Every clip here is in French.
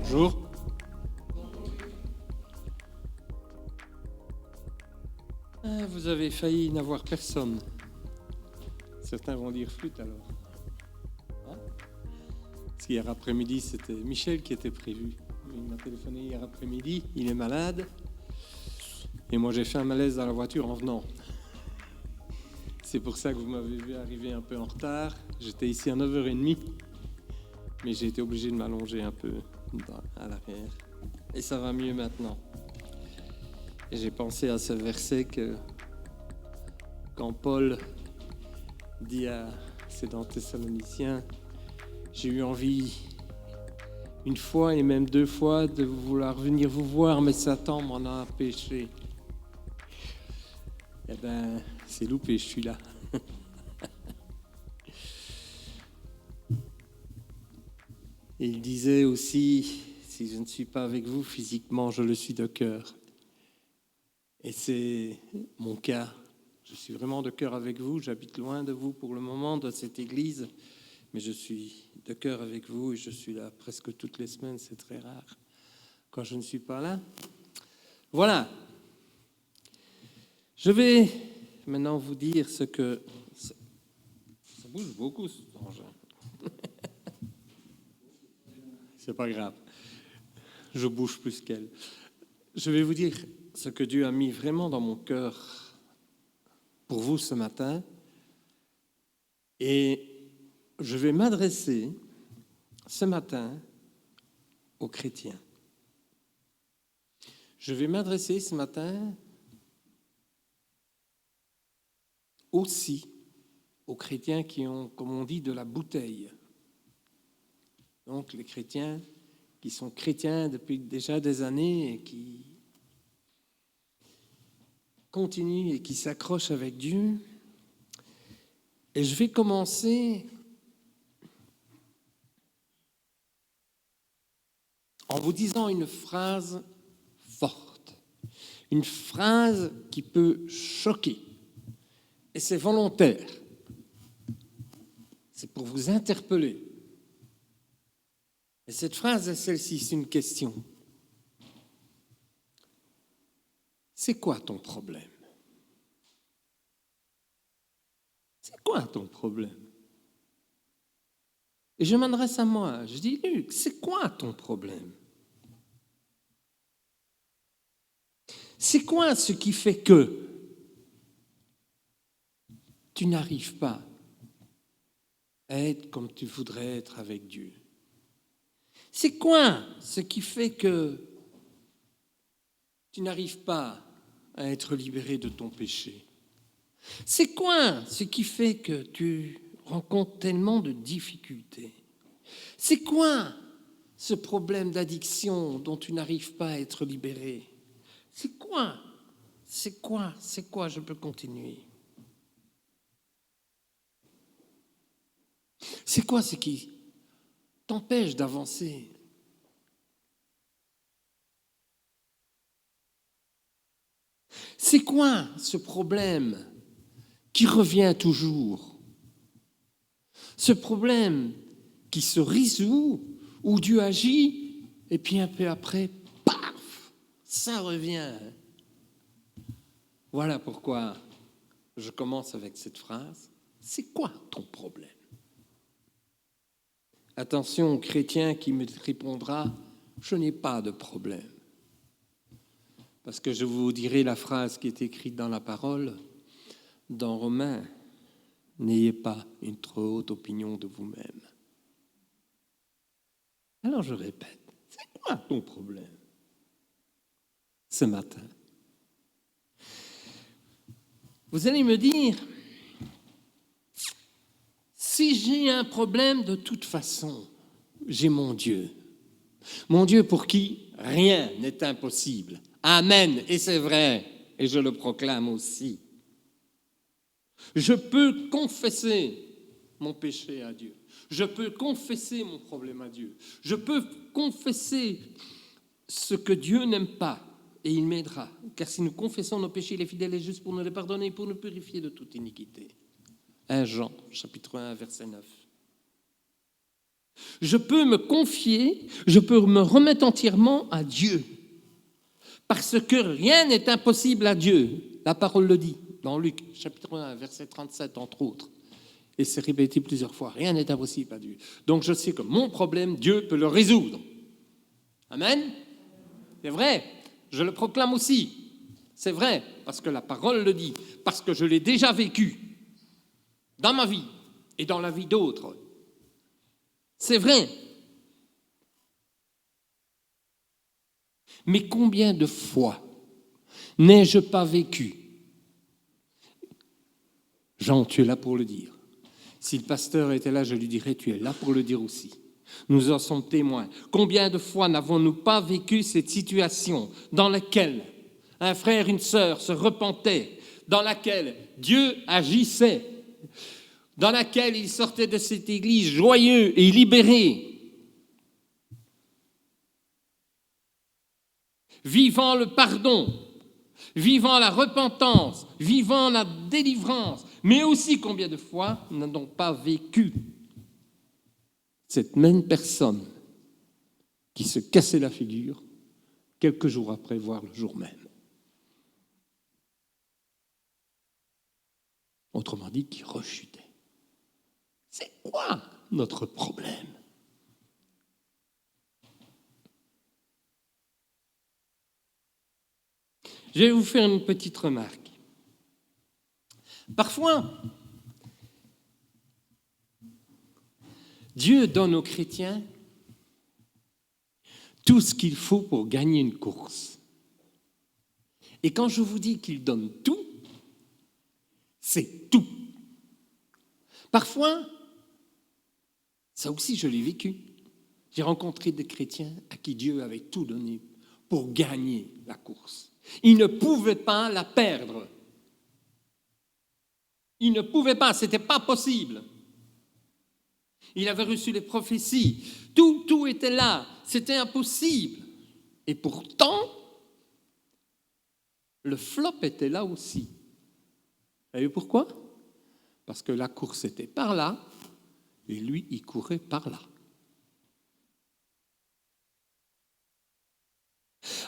Bonjour. Vous avez failli n'avoir personne. Certains vont dire flûte alors. Hein? Parce qu'hier après-midi, c'était Michel qui était prévu. Il m'a téléphoné hier après-midi, il est malade. Et moi, j'ai fait un malaise dans la voiture en venant. C'est pour ça que vous m'avez vu arriver un peu en retard. J'étais ici à 9h30, mais j'ai été obligé de m'allonger un peu à l'arrière. Et ça va mieux maintenant. Et j'ai pensé à ce verset quand Paul dit c'est dans Thessaloniciens, j'ai eu envie une fois et même deux fois de vouloir venir vous voir, mais Satan m'en a empêché. Eh bien, c'est loupé, je suis là. Et il disait aussi, si je ne suis pas avec vous physiquement, je le suis de cœur. Et c'est mon cas. Je suis vraiment de cœur avec vous. J'habite loin de vous pour le moment, de cette église. Mais je suis de cœur avec vous et je suis là presque toutes les semaines. C'est très rare quand je ne suis pas là. Voilà. Je vais maintenant vous dire ce que... Ça bouge beaucoup, cet engin. C'est pas grave. Je bouge plus qu'elle. Je vais vous dire ce que Dieu a mis vraiment dans mon cœur pour vous ce matin. Et je vais m'adresser ce matin aux chrétiens. Je vais m'adresser ce matin aussi aux chrétiens qui ont, comme on dit, de la bouteille. Donc les chrétiens qui sont chrétiens depuis déjà des années et qui continuent et qui s'accrochent avec Dieu. Et je vais commencer en vous disant une phrase forte, une phrase qui peut choquer. Et c'est volontaire. C'est pour vous interpeller. Et cette phrase est celle-ci, c'est une question. C'est quoi ton problème? C'est quoi ton problème? Et je m'adresse à moi, je dis, Luc, c'est quoi ton problème? C'est quoi ce qui fait que tu n'arrives pas à être comme tu voudrais être avec Dieu? C'est quoi ce qui fait que tu n'arrives pas à être libéré de ton péché? C'est quoi ce qui fait que tu rencontres tellement de difficultés? C'est quoi ce problème d'addiction dont tu n'arrives pas à être libéré? C'est quoi? C'est quoi? C'est quoi? Je peux continuer. C'est quoi ce qui t'empêche d'avancer? C'est quoi ce problème qui revient toujours? Ce problème qui se résout, où Dieu agit, et puis un peu après, paf, ça revient. Voilà pourquoi je commence avec cette phrase. C'est quoi ton problème? Attention au chrétien qui me répondra, je n'ai pas de problème. Parce que je vous dirai la phrase qui est écrite dans la parole, dans Romains, n'ayez pas une trop haute opinion de vous-même. Alors je répète, c'est quoi ton problème ce matin? Vous allez me dire, si j'ai un problème, de toute façon, j'ai mon Dieu. Mon Dieu pour qui rien n'est impossible. Amen. Et c'est vrai, et je le proclame aussi. Je peux confesser mon péché à Dieu. Je peux confesser mon problème à Dieu. Je peux confesser ce que Dieu n'aime pas et il m'aidera. Car si nous confessons nos péchés, il est fidèle et juste pour nous les pardonner et pour nous purifier de toute iniquité. 1 Jean, chapitre 1, verset 9. Je peux me confier, je peux me remettre entièrement à Dieu. Parce que rien n'est impossible à Dieu. La parole le dit dans Luc, chapitre 1, verset 37, entre autres. Et c'est répété plusieurs fois. Rien n'est impossible à Dieu. Donc je sais que mon problème, Dieu peut le résoudre. Amen. C'est vrai. Je le proclame aussi. C'est vrai, parce que la parole le dit, parce que je l'ai déjà vécu dans ma vie et dans la vie d'autres. C'est vrai. Mais combien de fois n'ai-je pas vécu? Jean, tu es là pour le dire. Si le pasteur était là, je lui dirais, tu es là pour le dire aussi. Nous en sommes témoins. Combien de fois n'avons-nous pas vécu cette situation dans laquelle un frère, une sœur se repentaient, dans laquelle Dieu agissait, dans laquelle il sortait de cette église joyeux et libéré, vivant le pardon, vivant la repentance, vivant la délivrance, mais aussi combien de fois n'ont pas vécu cette même personne qui se cassait la figure quelques jours après, voire le jour même. Autrement dit, qui rechutait. C'est quoi notre problème? Je vais vous faire une petite remarque. Parfois, Dieu donne aux chrétiens tout ce qu'il faut pour gagner une course. Et quand je vous dis qu'il donne tout, c'est tout. Parfois, ça aussi je l'ai vécu. J'ai rencontré des chrétiens à qui Dieu avait tout donné pour gagner la course. Ils ne pouvaient pas la perdre. Ils ne pouvaient pas, ce n'était pas possible. Il avait reçu les prophéties, tout était là, c'était impossible. Et pourtant, le flop était là aussi. Vous savez pourquoi? Parce que la course était par là, et lui, il courait par là.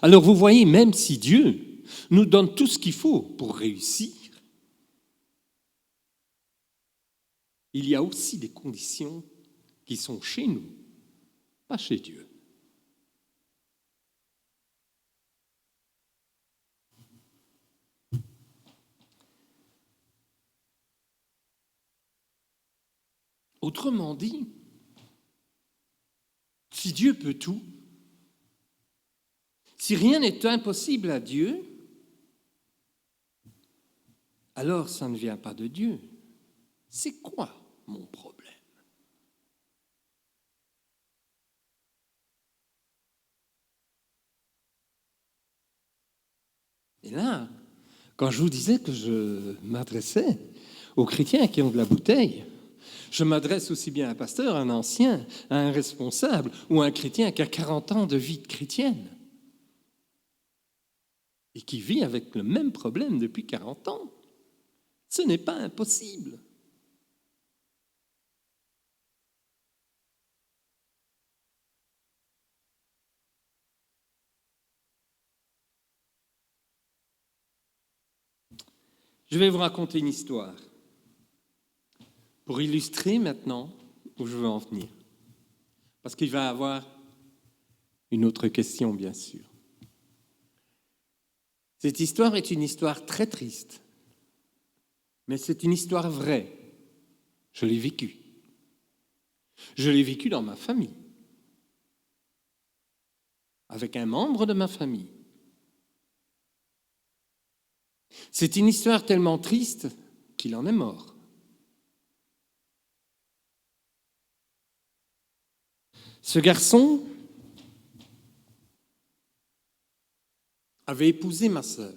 Alors vous voyez, même si Dieu nous donne tout ce qu'il faut pour réussir, il y a aussi des conditions qui sont chez nous, pas chez Dieu. Autrement dit, si Dieu peut tout, si rien n'est impossible à Dieu, alors ça ne vient pas de Dieu. C'est quoi mon problème? Et là, quand je vous disais que je m'adressais aux chrétiens qui ont de la bouteille, je m'adresse aussi bien à un pasteur, à un ancien, à un responsable ou à un chrétien qui a 40 ans de vie de chrétienne et qui vit avec le même problème depuis 40 ans. Ce n'est pas impossible. Je vais vous raconter une histoire pour illustrer maintenant où je veux en venir. Parce qu'il va y avoir une autre question, bien sûr. Cette histoire est une histoire très triste, mais c'est une histoire vraie. Je l'ai vécue. Je l'ai vécue dans ma famille, avec un membre de ma famille. C'est une histoire tellement triste qu'il en est mort. Ce garçon avait épousé ma sœur.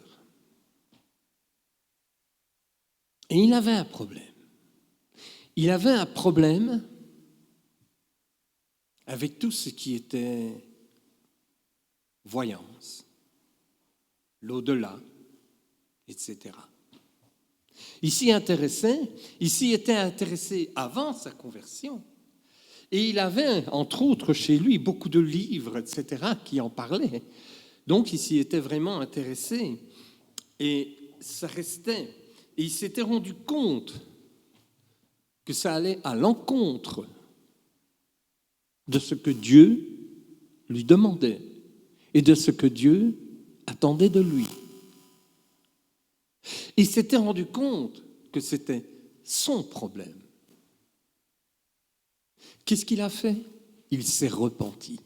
Et il avait un problème. Il avait un problème avec tout ce qui était voyance, l'au-delà, etc. Il s'y était intéressé avant sa conversion. Et il avait, entre autres, chez lui, beaucoup de livres, etc., qui en parlaient. Donc, il s'y était vraiment intéressé. Et ça restait. Et il s'était rendu compte que ça allait à l'encontre de ce que Dieu lui demandait et de ce que Dieu attendait de lui. Il s'était rendu compte que c'était son problème. Qu'est-ce qu'il a fait? Il s'est repenti.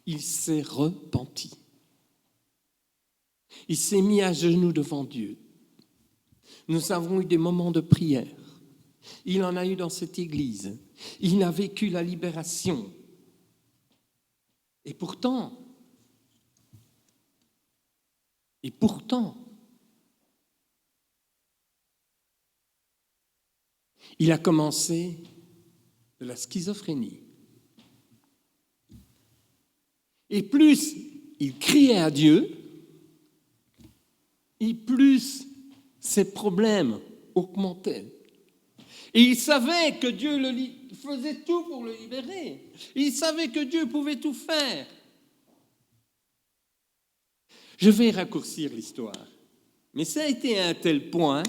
Il s'est repenti. Il s'est mis à genoux devant Dieu. Nous avons eu des moments de prière. Il en a eu dans cette église. Il a vécu la libération. Et pourtant, il a commencé de la schizophrénie. Et plus il criait à Dieu, et plus ses problèmes augmentaient. Et il savait que Dieu faisait tout pour le libérer. Il savait que Dieu pouvait tout faire. Je vais raccourcir l'histoire. Mais ça a été à un tel point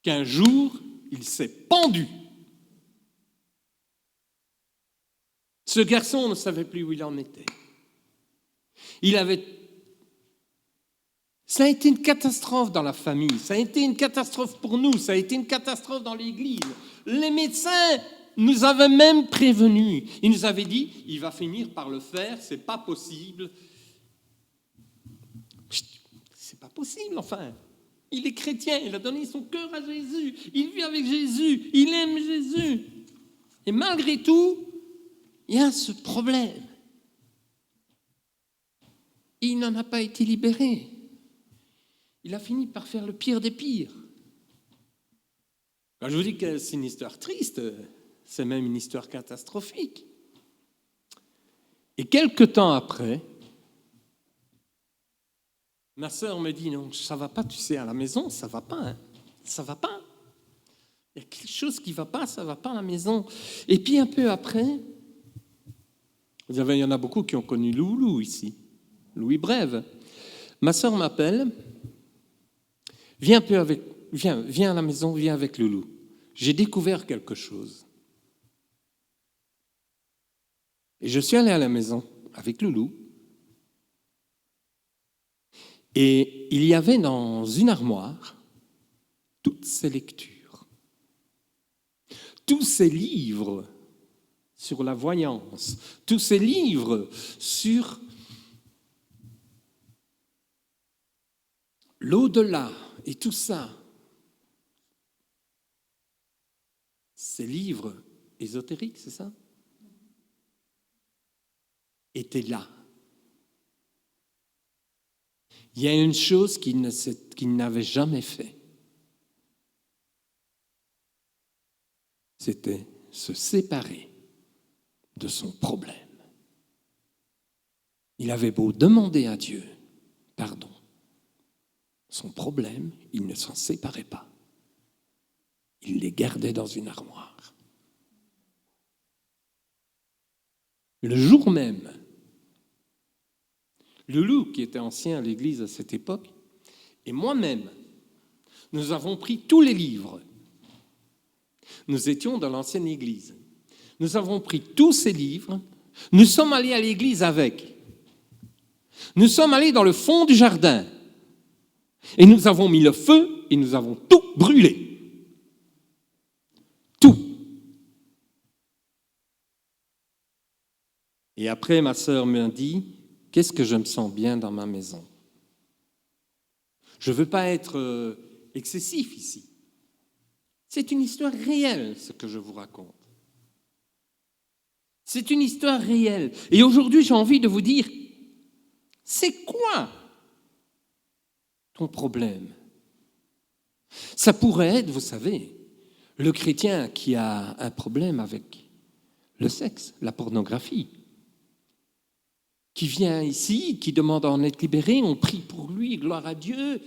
qu'un jour, il s'est pendu. Ce garçon ne savait plus où il en était. Ça a été une catastrophe dans la famille, ça a été une catastrophe pour nous, ça a été une catastrophe dans l'église. Les médecins nous avaient même prévenus. Ils nous avaient dit, il va finir par le faire, c'est pas possible. C'est pas possible, enfin. Il est chrétien, il a donné son cœur à Jésus, il vit avec Jésus, il aime Jésus. Et malgré tout, il y a ce problème. Il n'en a pas été libéré. Il a fini par faire le pire des pires. Quand je vous dis que c'est une histoire triste, c'est même une histoire catastrophique. Et quelque temps après, ma sœur me dit, non, ça ne va pas, tu sais, à la maison, ça ne va pas, hein, ça ne va pas. Il y a quelque chose qui ne va pas, ça ne va pas à la maison. Et puis un peu après, il y en a beaucoup qui ont connu Loulou ici, Louis Brève. Ma sœur m'appelle, viens à la maison, viens avec Loulou. J'ai découvert quelque chose. Et je suis allé à la maison avec Loulou. Et il y avait dans une armoire toutes ces lectures, tous ces livres sur la voyance, tous ces livres sur l'au-delà et tout ça. Ces livres ésotériques, c'est ça? Étaient là. Il y a une chose qu'il n'avait jamais fait. C'était se séparer de son problème. Il avait beau demander à Dieu pardon. Son problème, il ne s'en séparait pas. Il les gardait dans une armoire. Le jour même, Loulou, qui était ancien à l'église à cette époque, et moi-même, nous avons pris tous les livres. Nous étions dans l'ancienne église. Nous avons pris tous ces livres. Nous sommes allés à l'église avec. Nous sommes allés dans le fond du jardin. Et nous avons mis le feu et nous avons tout brûlé. Tout. Et après, ma sœur m'a dit, qu'est-ce que je me sens bien dans ma maison? Je ne veux pas être excessif ici. C'est une histoire réelle, ce que je vous raconte. C'est une histoire réelle. Et aujourd'hui, j'ai envie de vous dire, c'est quoi ton problème? Ça pourrait être, vous savez, le chrétien qui a un problème avec le sexe, la pornographie, qui vient ici, qui demande à en être libéré, on prie pour lui, gloire à Dieu,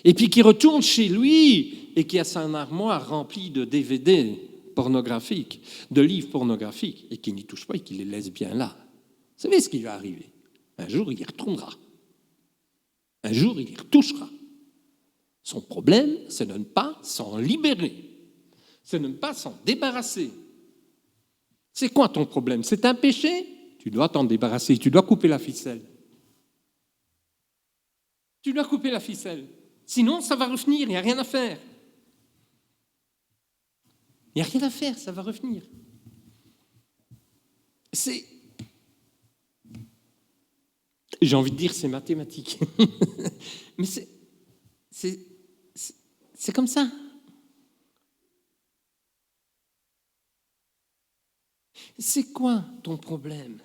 et puis qui retourne chez lui et qui a son armoire remplie de DVD pornographiques, de livres pornographiques, et qu'il n'y touche pas et qu'il les laisse bien là. Vous savez ce qui va arriver? Un jour, il y retournera. Un jour, il y retouchera. Son problème, c'est de ne pas s'en libérer. C'est de ne pas s'en débarrasser. C'est quoi ton problème? C'est un péché? Tu dois t'en débarrasser. Tu dois couper la ficelle. Tu dois couper la ficelle. Sinon, ça va revenir. Il n'y a rien à faire. Il n'y a rien à faire. Ça va revenir. J'ai envie de dire c'est mathématique. Mais c'est comme ça. C'est quoi ton problème?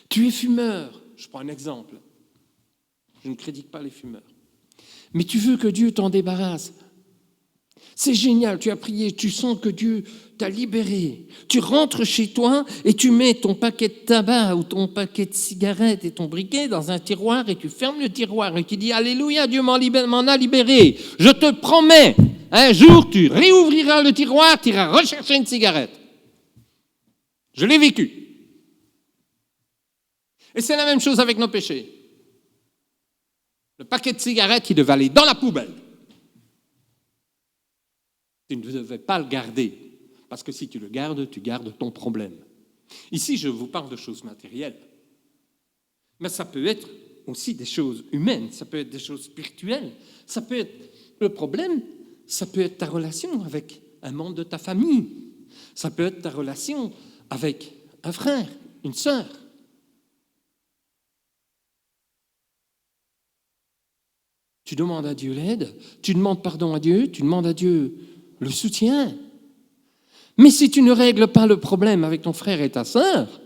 Tu es fumeur. Je prends un exemple. Je ne critique pas les fumeurs. Mais tu veux que Dieu t'en débarrasse. C'est génial, tu as prié, tu sens que Dieu t'a libéré. Tu rentres chez toi et tu mets ton paquet de tabac ou ton paquet de cigarettes et ton briquet dans un tiroir et tu fermes le tiroir et tu dis « Alléluia, Dieu m'en a libéré. Je te promets, un jour tu réouvriras le tiroir, tu iras rechercher une cigarette. » Je l'ai vécu. Et c'est la même chose avec nos péchés. Le paquet de cigarettes, il devait aller dans la poubelle. Tu ne devais pas le garder, parce que si tu le gardes, tu gardes ton problème. Ici, je vous parle de choses matérielles, mais ça peut être aussi des choses humaines, ça peut être des choses spirituelles, ça peut être le problème, ça peut être ta relation avec un membre de ta famille, ça peut être ta relation avec un frère, une sœur. Tu demandes à Dieu l'aide, tu demandes pardon à Dieu, tu demandes à Dieu le soutien. Mais si tu ne règles pas le problème avec ton frère et ta sœur,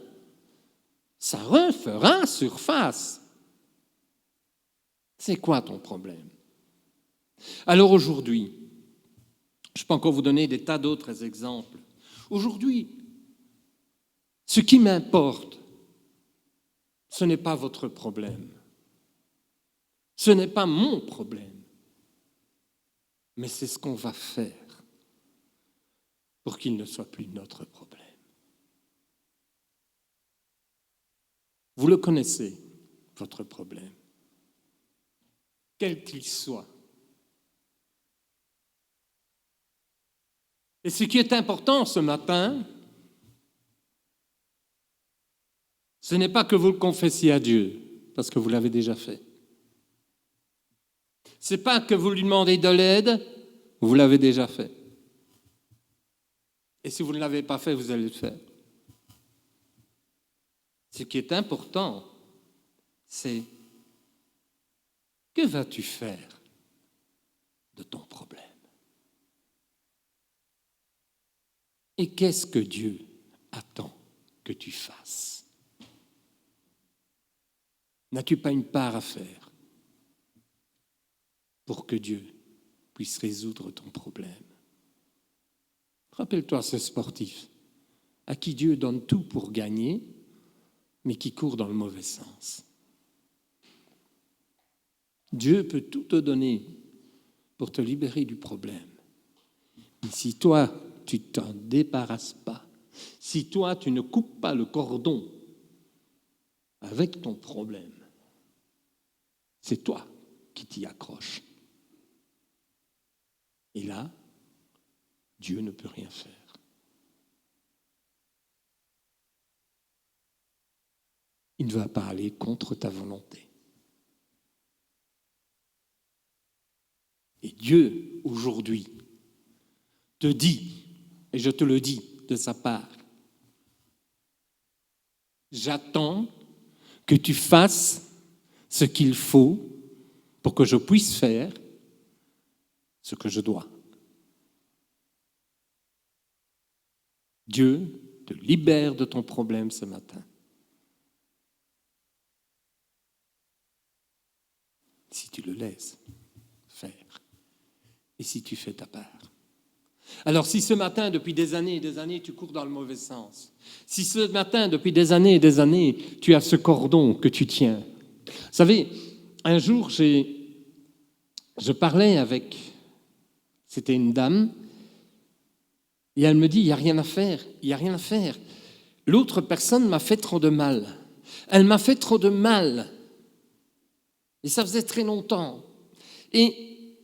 ça refera surface. C'est quoi ton problème? Alors aujourd'hui, je peux encore vous donner des tas d'autres exemples. Aujourd'hui, ce qui m'importe, ce n'est pas votre problème. Ce n'est pas mon problème. Mais c'est ce qu'on va faire pour qu'il ne soit plus notre problème. Vous le connaissez, votre problème, quel qu'il soit. Et ce qui est important ce matin, ce n'est pas que vous le confessiez à Dieu, parce que vous l'avez déjà fait. Ce n'est pas que vous lui demandez de l'aide, vous l'avez déjà fait. Et si vous ne l'avez pas fait, vous allez le faire. Ce qui est important, c'est que vas-tu faire de ton problème? Et qu'est-ce que Dieu attend que tu fasses? N'as-tu pas une part à faire pour que Dieu puisse résoudre ton problème? Rappelle-toi ce sportif à qui Dieu donne tout pour gagner, mais qui court dans le mauvais sens. Dieu peut tout te donner pour te libérer du problème. Mais si toi, tu ne t'en débarrasses pas, si toi, tu ne coupes pas le cordon avec ton problème, c'est toi qui t'y accroches. Et là, Dieu ne peut rien faire. Il ne va pas aller contre ta volonté. Et Dieu, aujourd'hui, te dit, et je te le dis de sa part, j'attends que tu fasses ce qu'il faut pour que je puisse faire ce que je dois. Dieu te libère de ton problème ce matin. Si tu le laisses faire et si tu fais ta part. Alors si ce matin, depuis des années et des années, tu cours dans le mauvais sens, si ce matin, depuis des années et des années, tu as ce cordon que tu tiens. Vous savez, un jour, je parlais avec C'était une dame, et elle me dit, il n'y a rien à faire, il n'y a rien à faire. L'autre personne m'a fait trop de mal. Elle m'a fait trop de mal. Et ça faisait très longtemps. Et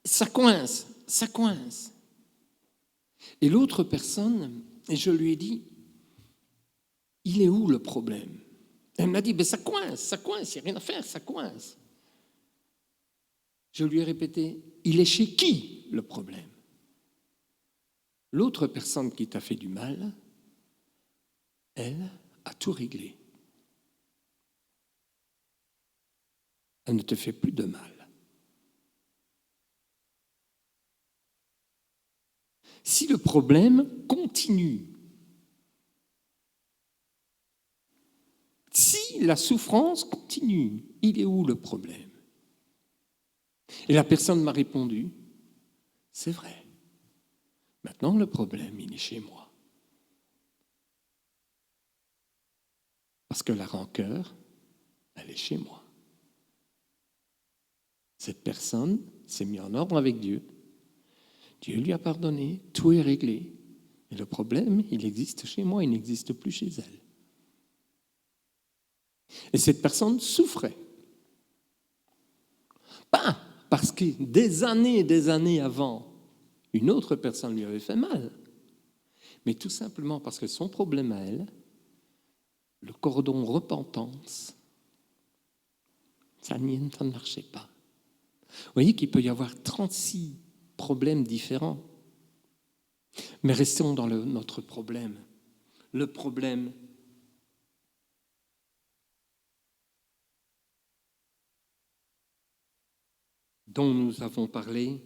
ça coince, ça coince. Et l'autre personne, et je lui ai dit, il est où le problème? Elle m'a dit, ben ça coince, il n'y a rien à faire, ça coince. Je lui ai répété, il est chez qui le problème? L'autre personne qui t'a fait du mal, elle a tout réglé. Elle ne te fait plus de mal. Si le problème continue, si la souffrance continue, il est où le problème? Et la personne m'a répondu, c'est vrai. Maintenant, le problème, il est chez moi. Parce que la rancœur, elle est chez moi. Cette personne s'est mise en ordre avec Dieu. Dieu lui a pardonné, tout est réglé. Et le problème, il existe chez moi, il n'existe plus chez elle. Et cette personne souffrait. Pas parce que des années avant, une autre personne lui avait fait mal, mais tout simplement parce que son problème à elle, le cordon repentance, ça ne marchait pas. Vous voyez qu'il peut y avoir 36 problèmes différents. Mais restons dans notre problème. Le problème dont nous avons parlé,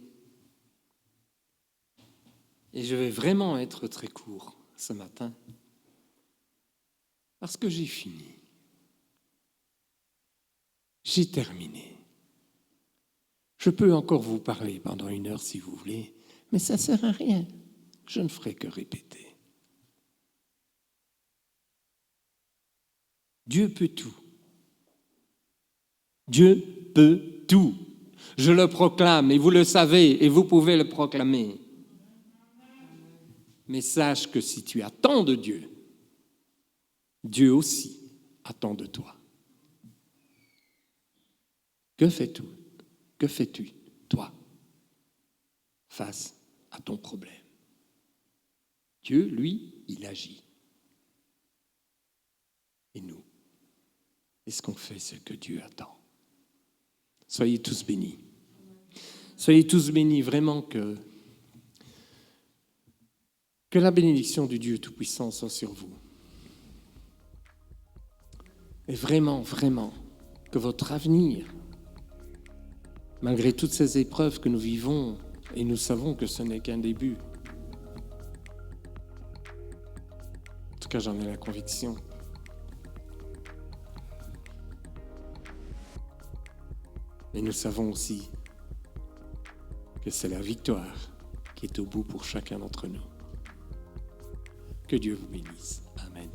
et je vais vraiment être très court ce matin, parce que j'ai fini. J'ai terminé. Je peux encore vous parler pendant 1 heure si vous voulez, mais ça ne sert à rien. Je ne ferai que répéter. Dieu peut tout. Dieu peut tout. Je le proclame et vous le savez et vous pouvez le proclamer. Mais sache que si tu attends de Dieu, Dieu aussi attend de toi. Que fais-tu, toi, face à ton problème? Dieu, lui, il agit. Et nous, est-ce qu'on fait ce que Dieu attend? Soyez tous bénis. Soyez tous bénis, vraiment que la bénédiction du Dieu Tout-Puissant soit sur vous. Et vraiment, vraiment, que votre avenir, malgré toutes ces épreuves que nous vivons, et nous savons que ce n'est qu'un début, en tout cas j'en ai la conviction, mais nous savons aussi que c'est la victoire qui est au bout pour chacun d'entre nous. Que Dieu vous bénisse. Amen.